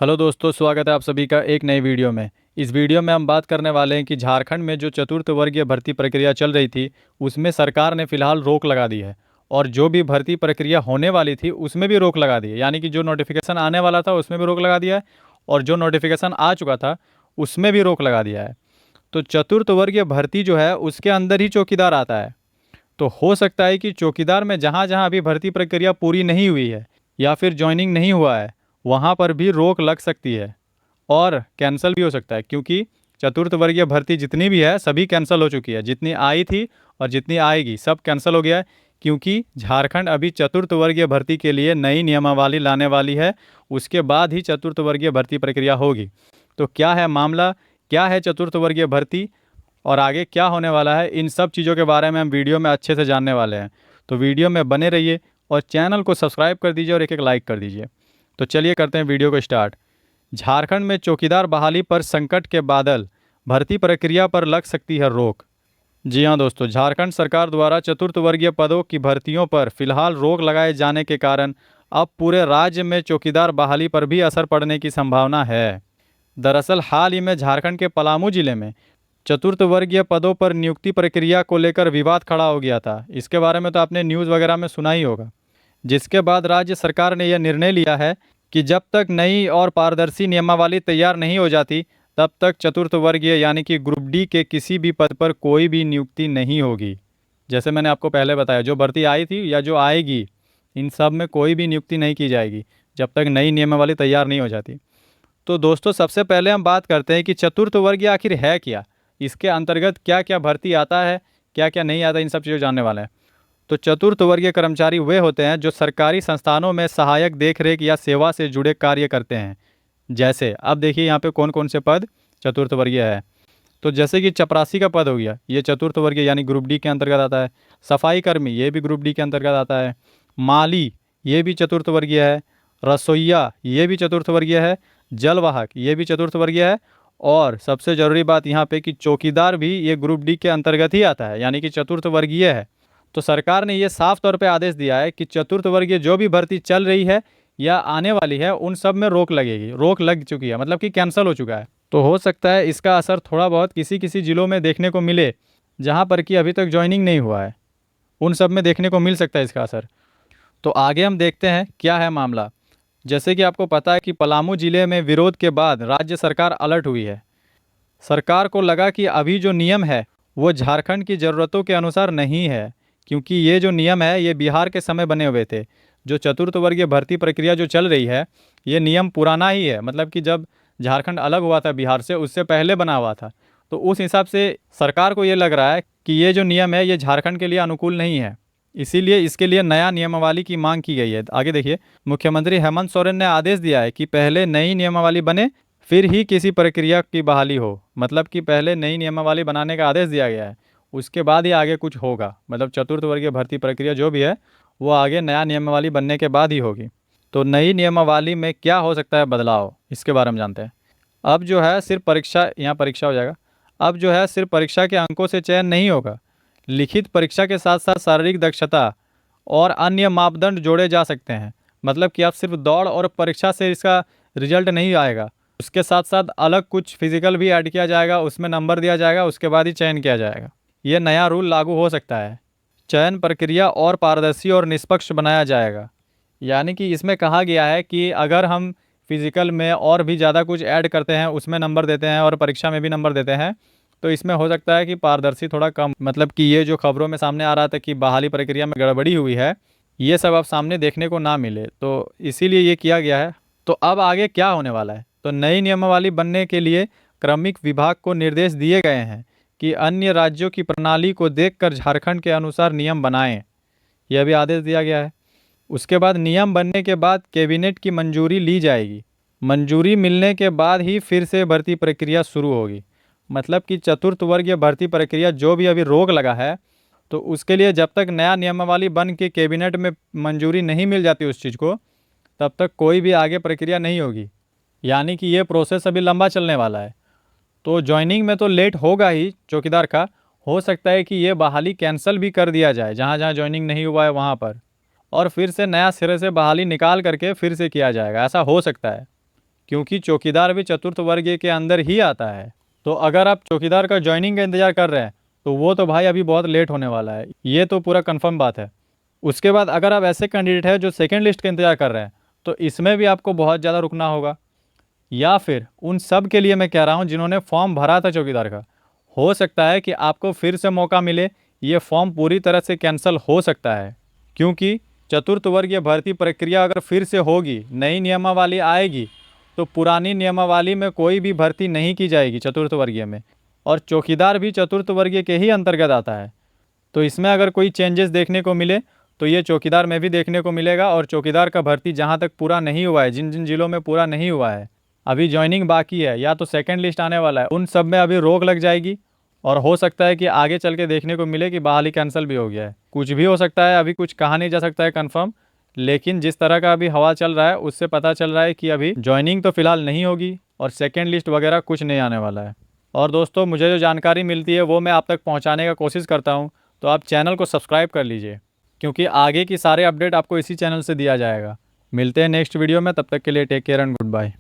Hello दोस्तों, स्वागत है आप सभी का एक नई वीडियो में। इस वीडियो में हम बात करने वाले हैं कि झारखंड में जो चतुर्थ वर्गीय भर्ती प्रक्रिया चल रही थी उसमें सरकार ने फिलहाल रोक लगा दी है। और जो भी भर्ती प्रक्रिया होने वाली थी उसमें भी रोक लगा दी है, यानी कि जो नोटिफिकेशन आने वाला था उसमें भी रोक लगा दिया है और जो नोटिफिकेशन आ चुका था उसमें भी रोक लगा दिया है। तो चतुर्थ वर्गीय भर्ती जो है उसके अंदर ही चौकीदार आता है। तो हो सकता है कि चौकीदार में जहाँ जहाँ अभी भर्ती प्रक्रिया पूरी नहीं हुई है या फिर ज्वाइनिंग नहीं हुआ है वहाँ पर भी रोक लग सकती है और कैंसिल भी हो सकता है, क्योंकि चतुर्थ वर्गीय भर्ती जितनी भी है सभी कैंसिल हो चुकी है। जितनी आई थी और जितनी आएगी सब कैंसिल हो गया है, क्योंकि झारखंड अभी चतुर्थ वर्गीय भर्ती के लिए नई नियमावली लाने वाली है। उसके बाद ही चतुर्थ वर्गीय भर्ती प्रक्रिया होगी। तो क्या है मामला, क्या है चतुर्थ वर्गीय भर्ती और आगे क्या होने वाला है, इन सब चीज़ों के बारे में हम वीडियो में अच्छे से जानने वाले हैं। तो वीडियो में बने रहिए और चैनल को सब्सक्राइब कर दीजिए और एक एक लाइक कर दीजिए। तो चलिए करते हैं वीडियो को स्टार्ट। झारखंड में चौकीदार बहाली पर संकट के बादल, भर्ती प्रक्रिया पर लग सकती है रोक। जी हाँ दोस्तों, झारखंड सरकार द्वारा चतुर्थ वर्गीय पदों की भर्तियों पर फिलहाल रोक लगाए जाने के कारण अब पूरे राज्य में चौकीदार बहाली पर भी असर पड़ने की संभावना है। दरअसल हाल ही में झारखंड के पलामू जिले में चतुर्थ वर्गीय पदों पर नियुक्ति प्रक्रिया को लेकर विवाद खड़ा हो गया था। इसके बारे में तो आपने न्यूज़ वगैरह में सुना ही होगा। जिसके बाद राज्य सरकार ने यह निर्णय लिया है कि जब तक नई और पारदर्शी नियमावली तैयार नहीं हो जाती तब तक चतुर्थ वर्गीय यानी कि ग्रुप डी के किसी भी पद पर कोई भी नियुक्ति नहीं होगी। जैसे मैंने आपको पहले बताया, जो भर्ती आई थी या जो आएगी इन सब में कोई भी नियुक्ति नहीं की जाएगी जब तक नई नियमावली तैयार नहीं हो जाती। तो दोस्तों सबसे पहले हम बात करते हैं कि चतुर्थ वर्गीय आखिर है क्या, इसके अंतर्गत क्या क्या भर्ती आता है, क्या क्या नहीं आता, इन सब चीज़ों जानने वाले हैं। तो चतुर्थ वर्गीय कर्मचारी वे होते हैं जो सरकारी संस्थानों में सहायक देखरेख या सेवा से जुड़े कार्य करते हैं। जैसे अब देखिए यहाँ पे कौन कौन से पद चतुर्थ वर्गीय है। तो जैसे कि चपरासी का पद हो गया, ये चतुर्थ वर्गीय यानी ग्रुप डी के अंतर्गत आता है। सफाई कर्मी, ये भी ग्रुप डी के अंतर्गत आता है। माली, ये भी चतुर्थ वर्गीय है। रसोइया, ये भी चतुर्थ वर्गीय है। जलवाहक, ये भी चतुर्थ वर्गीय है। और सबसे ज़रूरी बात यहाँ पे कि चौकीदार भी ये ग्रुप डी के अंतर्गत ही आता है, यानी कि चतुर्थ वर्गीय है। तो सरकार ने ये साफ तौर पे आदेश दिया है कि चतुर्थ वर्गीय जो भी भर्ती चल रही है या आने वाली है उन सब में रोक लगेगी। रोक लग चुकी है, मतलब कि कैंसिल हो चुका है। तो हो सकता है इसका असर थोड़ा बहुत किसी किसी ज़िलों में देखने को मिले जहाँ पर कि अभी तक ज्वाइनिंग नहीं हुआ है, उन सब में देखने को मिल सकता है इसका असर। तो आगे हम देखते हैं क्या है मामला। जैसे कि आपको पता है कि पलामू जिले में विरोध के बाद राज्य सरकार अलर्ट हुई है। सरकार को लगा कि अभी जो नियम है वो झारखंड की ज़रूरतों के अनुसार नहीं है, क्योंकि ये जो नियम है ये बिहार के समय बने हुए थे। जो चतुर्थ वर्गीय भर्ती प्रक्रिया जो चल रही है ये नियम पुराना ही है, मतलब कि जब झारखंड अलग हुआ था बिहार से उससे पहले बना हुआ था। तो उस हिसाब से सरकार को ये लग रहा है कि ये जो नियम है ये झारखंड के लिए अनुकूल नहीं है, इसीलिए इसके लिए नया नियमावली की मांग की गई है। आगे देखिए, मुख्यमंत्री हेमंत सोरेन ने आदेश दिया है कि पहले नई नियमावली बने फिर ही किसी प्रक्रिया की बहाली हो। मतलब कि पहले नई नियमावली बनाने का आदेश दिया गया है, उसके बाद ही आगे कुछ होगा। मतलब चतुर्थ वर्गीय भर्ती प्रक्रिया जो भी है वो आगे नया नियमावली बनने के बाद ही होगी। तो नई नियमावली में क्या हो सकता है बदलाव, इसके बारे में जानते हैं। अब जो है सिर्फ परीक्षा, यहाँ परीक्षा हो जाएगा। अब जो है सिर्फ परीक्षा के अंकों से चयन नहीं होगा, लिखित परीक्षा के साथ साथ शारीरिक दक्षता और अन्य मापदंड जोड़े जा सकते हैं। मतलब कि आप सिर्फ दौड़ और परीक्षा से इसका रिजल्ट नहीं आएगा, उसके साथ साथ अलग कुछ फिजिकल भी ऐड किया जाएगा, उसमें नंबर दिया जाएगा, उसके बाद ही चयन किया जाएगा। ये नया रूल लागू हो सकता है। चयन प्रक्रिया और पारदर्शी और निष्पक्ष बनाया जाएगा। यानी कि इसमें कहा गया है कि अगर हम फिजिकल में और भी ज़्यादा कुछ ऐड करते हैं, उसमें नंबर देते हैं और परीक्षा में भी नंबर देते हैं, तो इसमें हो सकता है कि पारदर्शी थोड़ा कम, मतलब कि ये जो खबरों में सामने आ रहा था कि बहाली प्रक्रिया में गड़बड़ी हुई है, ये सब अब सामने देखने को ना मिले। तो इसीलिए ये किया गया है। तो अब आगे क्या होने वाला है, तो नई नियमावली बनने के लिए क्रमिक विभाग को निर्देश दिए गए हैं कि अन्य राज्यों की प्रणाली को देखकर झारखंड के अनुसार नियम बनाएं। यह भी आदेश दिया गया है। उसके बाद नियम बनने के बाद कैबिनेट की मंजूरी ली जाएगी। मंजूरी मिलने के बाद ही फिर से भर्ती प्रक्रिया शुरू होगी। मतलब कि चतुर्थ वर्गीय भर्ती प्रक्रिया जो भी अभी रोक लगा है, तो उसके लिए जब तक नया नियमावली बन के कैबिनेट में मंजूरी नहीं मिल जाती उस चीज़ को, तब तक कोई भी आगे प्रक्रिया नहीं होगी। यानी कि ये प्रोसेस अभी लंबा चलने वाला है। तो ज्वाइनिंग में तो लेट होगा ही चौकीदार का। हो सकता है कि ये बहाली कैंसिल भी कर दिया जाए जहाँ जहाँ ज्वाइनिंग नहीं हुआ है वहाँ पर, और फिर से नया सिरे से बहाली निकाल करके फिर से किया जाएगा, ऐसा हो सकता है। क्योंकि चौकीदार भी चतुर्थ वर्गीय के अंदर ही आता है। तो अगर आप चौकीदार का ज्वाइनिंग का इंतजार कर रहे हैं तो वो तो भाई अभी बहुत लेट होने वाला है, ये तो पूरा कंफर्म बात है। उसके बाद अगर आप ऐसे कैंडिडेट हैं जो सेकेंड लिस्ट का इंतजार कर रहे हैं तो इसमें भी आपको बहुत ज़्यादा रुकना होगा। या फिर उन सब के लिए मैं कह रहा हूँ जिन्होंने फॉर्म भरा था चौकीदार का, हो सकता है कि आपको फिर से मौका मिले, ये फॉर्म पूरी तरह से कैंसिल हो सकता है। क्योंकि चतुर्थ वर्गीय भर्ती प्रक्रिया अगर फिर से होगी, नई नियमावली आएगी, तो पुरानी नियमावली में कोई भी भर्ती नहीं की जाएगी चतुर्थ वर्गीय में। और चौकीदार भी चतुर्थ वर्गीय के ही अंतर्गत आता है। तो इसमें अगर कोई चेंजेस देखने को मिले तो ये चौकीदार में भी देखने को मिलेगा। और चौकीदार का भर्ती जहाँ तक पूरा नहीं हुआ है, जिन जिन जिलों में पूरा नहीं हुआ है, अभी ज्वाइनिंग बाकी है या तो सेकंड लिस्ट आने वाला है, उन सब में अभी रोक लग जाएगी। और हो सकता है कि आगे चल के देखने को मिले कि बहाली कैंसिल भी हो गया है। कुछ भी हो सकता है, अभी कुछ कहा नहीं जा सकता है कंफर्म। लेकिन जिस तरह का अभी हवा चल रहा है उससे पता चल रहा है कि अभी ज्वाइनिंग तो फिलहाल नहीं होगी और सेकेंड लिस्ट वगैरह कुछ नहीं आने वाला है। और दोस्तों, मुझे जो जानकारी मिलती है वो मैं आप तक पहुंचाने का कोशिश करता हूं, तो आप चैनल को सब्सक्राइब कर लीजिए, क्योंकि आगे की सारे अपडेट आपको इसी चैनल से दिया जाएगा। मिलते हैं नेक्स्ट वीडियो में, तब तक के लिए take care and good bye.